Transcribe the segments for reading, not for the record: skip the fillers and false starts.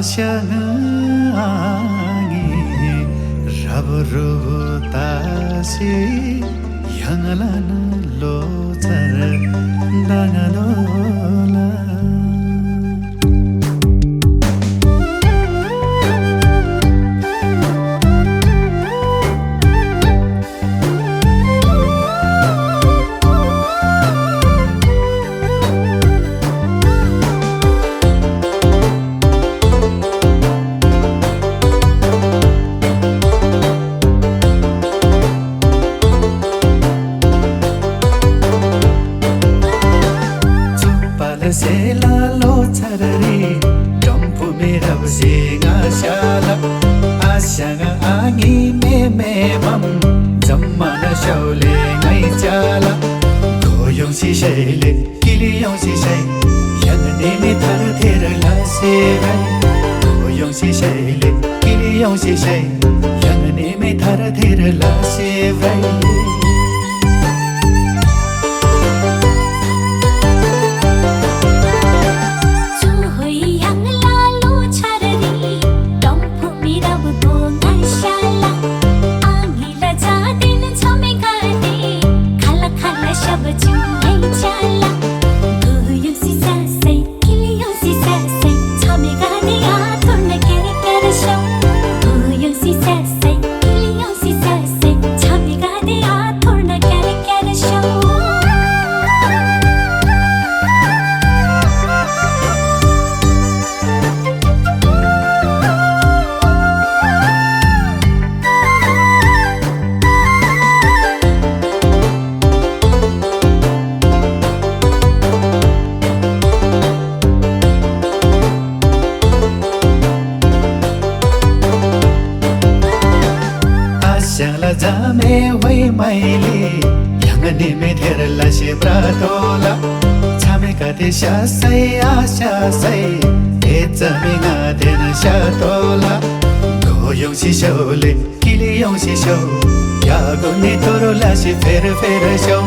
아샹아기 라브루타시 향라는 로차르 나나노라 se la lo charari dompu mera singa shala asyanga angi me mam jammana shaule ngai chala goyong si shaile kiliyong si shai yang ne me thar ther la se gai goyong si shaile kiliyong si shai yang ne me thar ther la se gai jame wai maili yang ne me ther la she bratola chame ka de sha sai e chame nga de na sha tola go yong si shole kili yong si sho ya go ni toro la she fer sho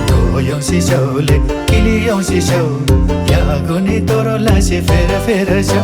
go yong si shole kili yong si sho ya go ni toro la she fer sho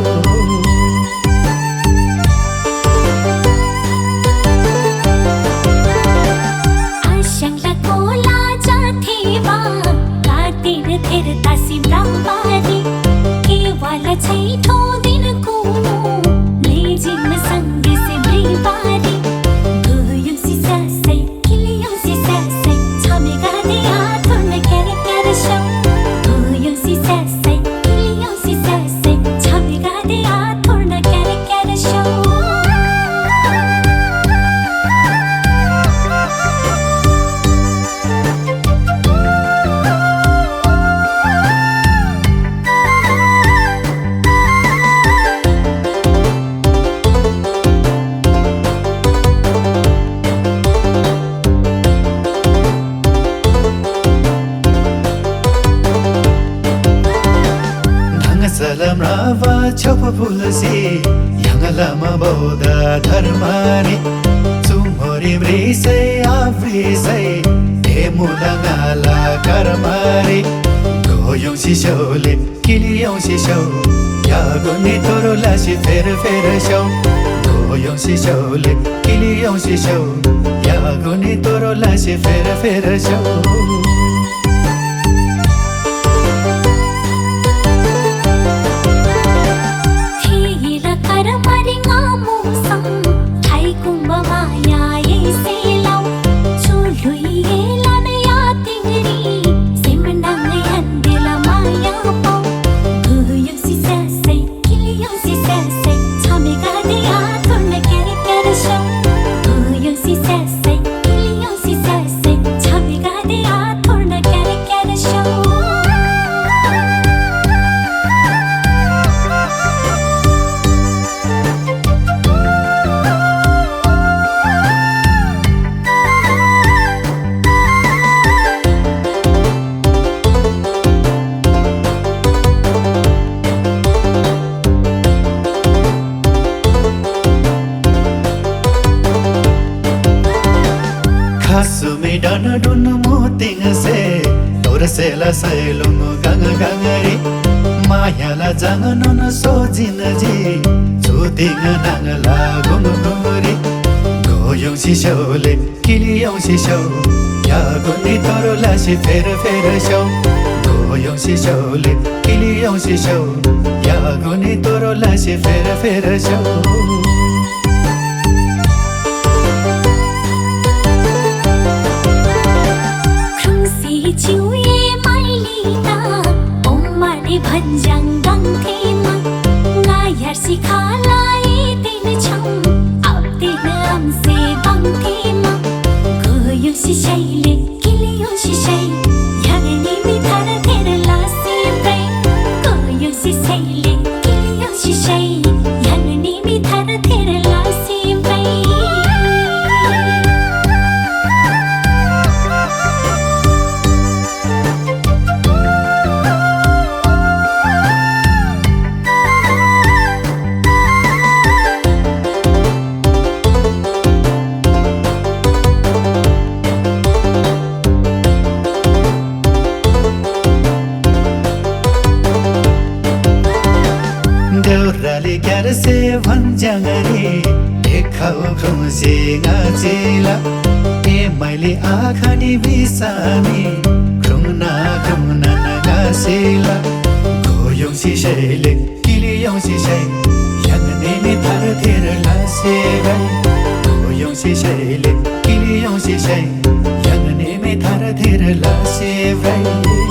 salam rava chapa pulsi yangala ma boda dharmani tumhori brise avrise e mulangala karmari goyong si shole kiliyong si sho ya goni toro la si fer sho goyong si shole kiliyong si sho ya goni toro la si fer sho Kasumi dana dun mo ting se tor se la sai lung gang gang ri मायाला जाङन Sozin जी जुदिङ नाङला गुमगुरी गोयौं सिसौले किलियौं सिसौ यागुनी तरो लासी फेर फेर सौ गोयौं सिसौले किलियौं सिसौ यागुनी तरो लासी फेर फेर सौ भन्ज्याङ गाङ्थेमा गायार सिखालाई दिन छौँ आउँदैन आम्से बाङ्थेमा गयो सिसाइले किलियो सिसाइ यागनी मिठार धेर लासे ब्रै गयो सिसाइले किलियो सिसाइ यागनी मिठार धेर लासे ब्रै देउराली क्यार से भन्ज्याङ रे देखाउ खुसी गाजिला ए मैले आँखानी बिसामी खुम्ना खुम्ना नगासिला गोयौं सिसैले किलियौं सिसै याङ्ने मिठार धेर लासे गाई गोयौं सिसैले किलियौं सिसै याङ्ने मिठार धेर लासे गाई